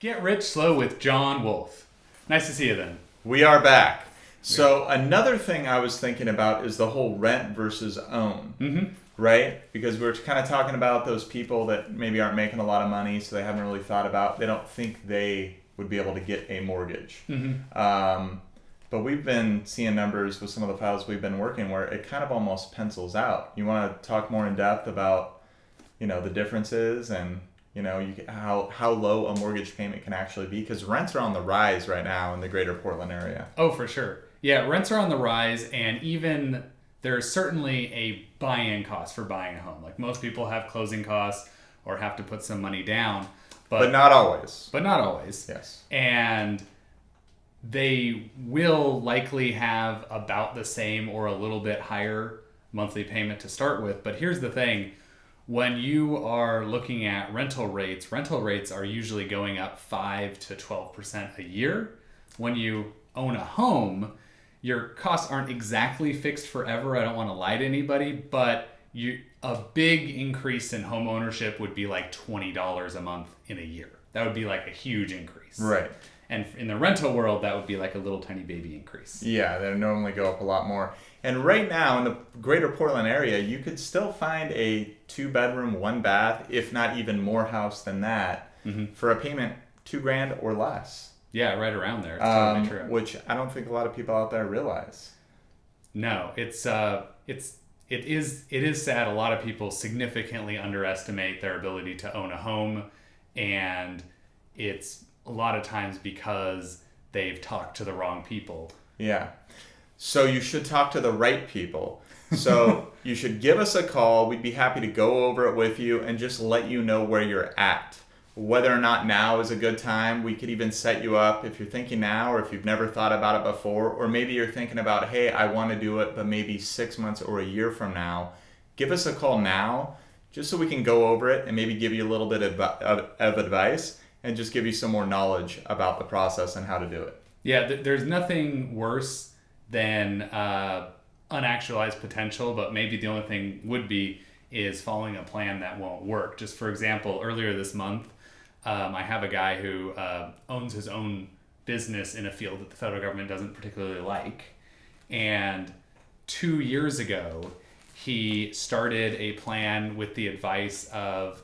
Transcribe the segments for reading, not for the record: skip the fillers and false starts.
Get Rich Slow with John Wolf. Nice to see you then. We are back. So another thing I was thinking about is the whole rent versus own, right? Because we're kind of talking about those people that maybe aren't making a lot of money, so they haven't really thought about, they don't think they would be able to get a mortgage. But we've been seeing numbers with some of the files we've been working where it kind of almost pencils out. You want to talk more in depth about, the differences and, how low a mortgage payment can actually be? Because rents are on the rise right now in the greater Portland area. Oh, for sure. Yeah, rents are on the rise, and even there's certainly a buy-in cost for buying a home. Like most people have closing costs or have to put some money down. But not always. But not always. Yes. And they will likely have about the same or a little bit higher monthly payment to start with. But here's the thing. When you are looking at rental rates are usually going up 5 to 12% a year. When you own a home, your costs aren't exactly fixed forever. I don't want to lie to anybody, but a big increase in home ownership would be like $20 a month in a year. That would be like a huge increase. Right. And in the rental world, that would be like a little tiny baby increase. Yeah, they normally go up a lot more. And right now in the greater Portland area, you could still find a 2-bedroom, 1-bath, if not even more house than that, for a payment $2,000 or less. Yeah, right around there. It's totally true. Which I don't think a lot of people out there realize. No, it is sad. A lot of people significantly underestimate their ability to own a home, and it's a lot of times because they've talked to the wrong people. Yeah. So you should talk to the right people. So you should give us a call. We'd be happy to go over it with you and just let you know where you're at. Whether or not now is a good time, we could even set you up if you're thinking now or if you've never thought about it before, or maybe you're thinking about, hey, I want to do it, but maybe 6 months or a year from now. Give us a call now just so we can go over it and maybe give you a little bit of advice and just give you some more knowledge about the process and how to do it. Yeah, there's nothing worse than unactualized potential, but maybe the only thing would be is following a plan that won't work. Just for example, earlier this month, I have a guy who owns his own business in a field that the federal government doesn't particularly like. And 2 years ago, he started a plan with the advice of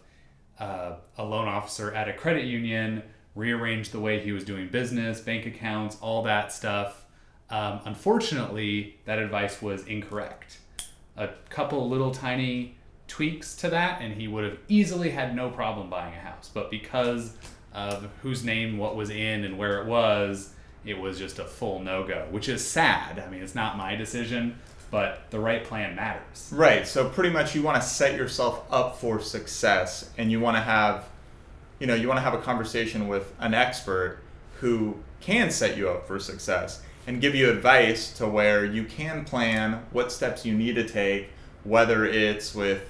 a loan officer at a credit union, rearranged the way he was doing business, bank accounts, all that stuff. Unfortunately, that advice was incorrect. A couple little tiny tweaks to that, and he would have easily had no problem buying a house. But because of whose name what was in and where it was just a full no-go, which is sad. I mean, it's not my decision, but the right plan matters. Right. So pretty much you want to set yourself up for success, and you want to have, a conversation with an expert who can set you up for success and give you advice to where you can plan what steps you need to take, whether it's with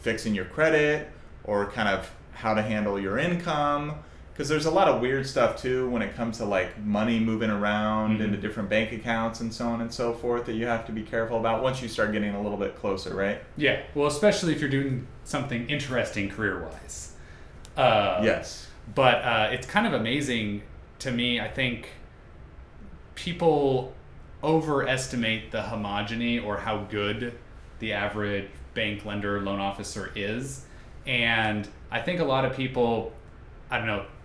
fixing your credit or kind of how to handle your income. Because there's a lot of weird stuff too when it comes to like money moving around into different bank accounts and so on and so forth that you have to be careful about once you start getting a little bit closer, right? Yeah, well, especially if you're doing something interesting career-wise. Yes. But it's kind of amazing to me. I think people overestimate the homogeny or how good the average bank lender loan officer is. And I think a lot of people,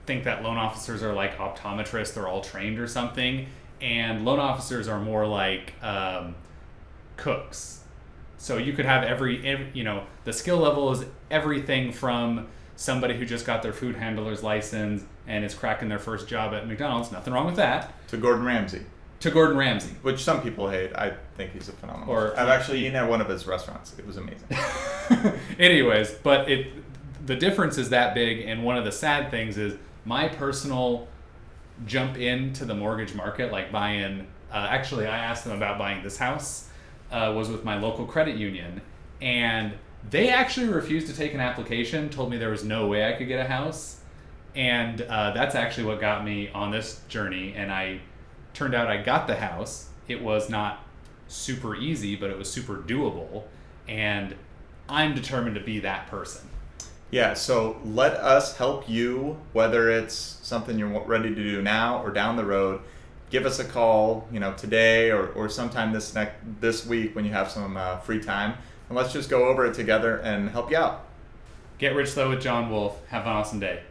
think that loan officers are like optometrists, they're all trained or something. And loan officers are more like cooks. So you could have every the skill level is everything from somebody who just got their food handler's license and is cracking their first job at McDonald's, nothing wrong with that. To Gordon Ramsay. Which some people hate. I think he's a phenomenal. I've actually eaten at one of his restaurants. It was amazing. Anyways, but the difference is that big, and one of the sad things is my personal jump into the mortgage market, like buying, actually I asked them about buying this house, was with my local credit union, and they actually refused to take an application, told me there was no way I could get a house, and that's actually what got me on this journey, and turned out I got the house. It was not super easy, but it was super doable, and I'm determined to be that person. Yeah, so let us help you, whether it's something you're ready to do now or down the road. Give us a call, today or sometime this week when you have some free time, and let's just go over it together and help you out. Get Rich Though with John Wolf. Have an awesome day.